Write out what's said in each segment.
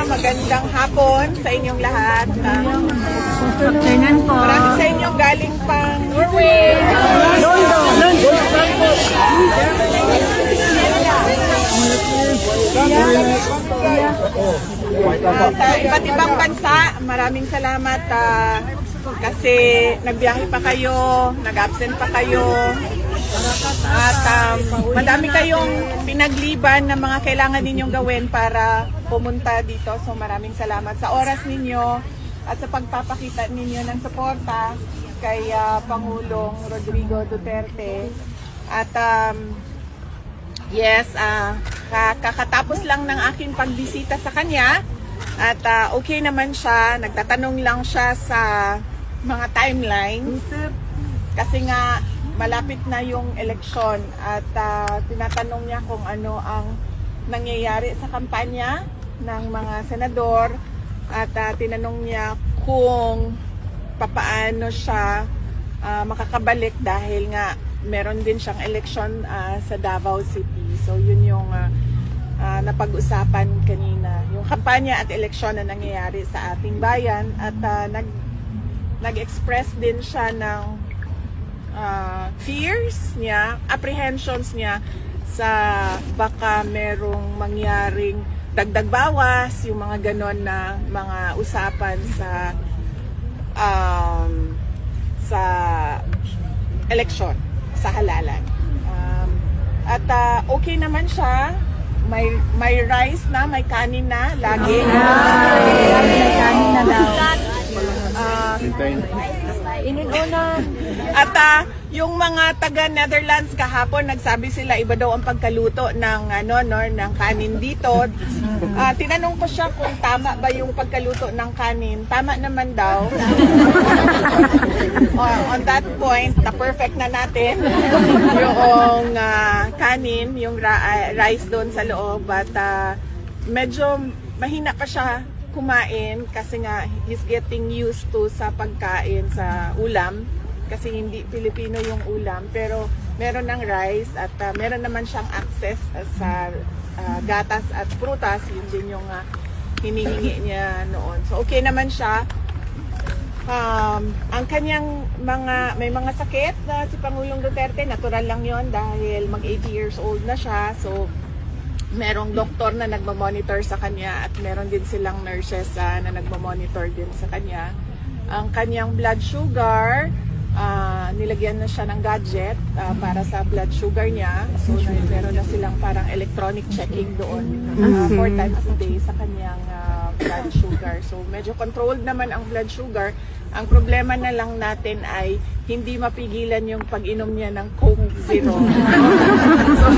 magandang hapon sa inyong lahat. Afternoon po. Marami sa inyo galing pang Norway. Sa iba't ibang bansa, maraming salamat kasi nagbiyahe pa kayo, nag-absent pa kayo. At madami kayong pinagliban na mga kailangan ninyong gawin para pumunta dito. So maraming salamat sa oras ninyo at sa pagpapakita ninyo ng suporta kay Pangulong Rodrigo Duterte. At yes, kakatapos lang ng aking pagbisita sa kanya at okay naman siya. Nagtatanong lang siya sa mga timelines kasi nga malapit na yung eleksyon at tinatanong niya kung ano ang nangyayari sa kampanya ng mga senador at tinanong niya kung papaano siya makakabalik dahil nga meron din siyang eleksyon sa Davao City. So yun yung napag-usapan kanina, yung kampanya at eleksyon na nangyayari sa ating bayan at nag-express din siya ng fears niya, apprehensions niya sa baka merong mangyaring dagdag bawas, yung mga ganon na mga usapan sa eleksyon, sa halalan. At okay naman siya, may rice na, may kanin na, lagi. May kanin na daw. At yung mga taga Netherlands kahapon nagsabi sila iba daw ang pagkaluto ng ng kanin dito. Tinanong ko siya kung tama ba yung pagkaluto ng kanin. Tama naman daw. On that point, na perfect na natin yung kanin, yung rice doon sa loob at medyo mahina pa siya kumain kasi nga he's getting used to sa pagkain sa ulam kasi hindi Pilipino yung ulam pero meron ng rice at meron naman siyang access sa gatas at prutas, yun din yung hinihingi niya noon. So okay naman siya. Ang kanyang may mga sakit na si Pangulong Duterte, natural lang yon dahil mag 80 years old na siya. So merong doktor na nagmamonitor sa kanya at meron din silang nurses na nagmamonitor din sa kanya. Ang kanyang blood sugar, nilagyan na siya ng gadget para sa blood sugar niya. So meron na silang parang electronic checking doon 4 times a day sa kanyang blood sugar. So medyo controlled naman ang blood sugar. Ang problema na lang natin ay hindi mapigilan yung pag-inom niya ng Coke Zero. So,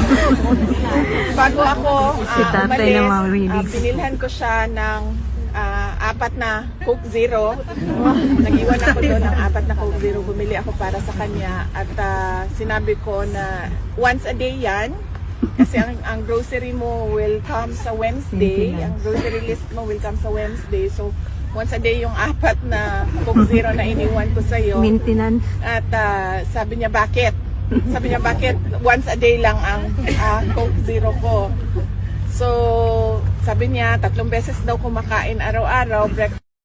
bago ako umalis, pinilhan ko siya ng 4 na Coke Zero. Nag-iwan ako doon ng 4 na Coke Zero. Bumili ako para sa kanya at sinabi ko na once a day yan. Kasi ang grocery mo will come sa Wednesday. Ang grocery list mo will come sa Wednesday. So, once a day yung 4 na Coke Zero na iniwan ko sa'yo. Maintenance. At sabi niya, bakit? Sabi niya, bakit? Once a day lang ang Coke Zero ko. So, sabi niya, 3 beses daw kumakain araw-araw, breakfast.